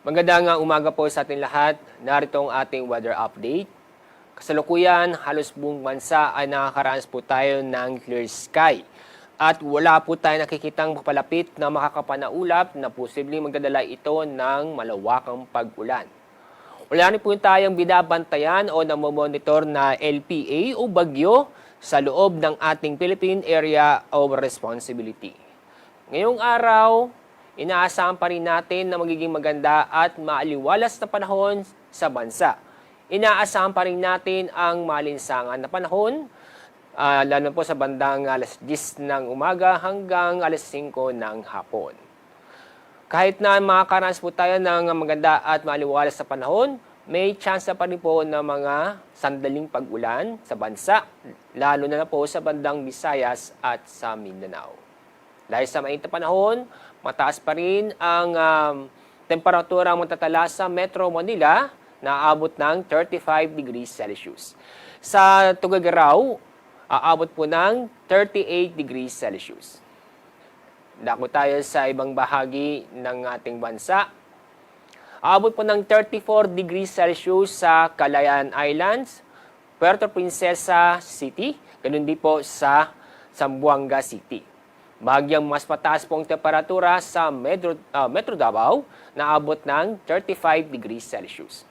Magandang umaga po sa ating lahat. Narito ang ating weather update. Kasalukuyan, halos buong bansa ay nakakaranas po tayo ng clear sky. At wala po tayo nakikitang papalapit na makakapanaulap na posibleng magdadala ito ng malawakang pag-ulan. Wala rin po tayong binabantayan o namomonitor na LPA o bagyo sa loob ng ating Philippine Area of Responsibility. Ngayong araw, inaasahan pa rin natin na magiging maganda at maaliwalas na panahon sa bansa. Inaasahan pa rin natin ang malinsangan na panahon, lalo po sa bandang alas 10 ng umaga hanggang alas 5 ng hapon. Kahit na makakaranas po tayo ng maganda at maaliwalas na panahon, may chance pa rin po ng mga sandaling pag-ulan sa bansa, lalo na po sa bandang Visayas at sa Mindanao. Dahil sa mainit na panahon, mataas pa rin ang temperatura matatala sa Metro Manila na aabot ng 35 degrees Celsius. Sa Tuguegarao, aabot po ng 38 degrees Celsius. Dako tayo sa ibang bahagi ng ating bansa. Aabot po ng 34 degrees Celsius sa Calayan Islands, Puerto Princesa City, ganun din po sa Zamboanga City. Bahagyang mas mataas pong temperatura sa Metro Davao na abot ng 35 degrees Celsius.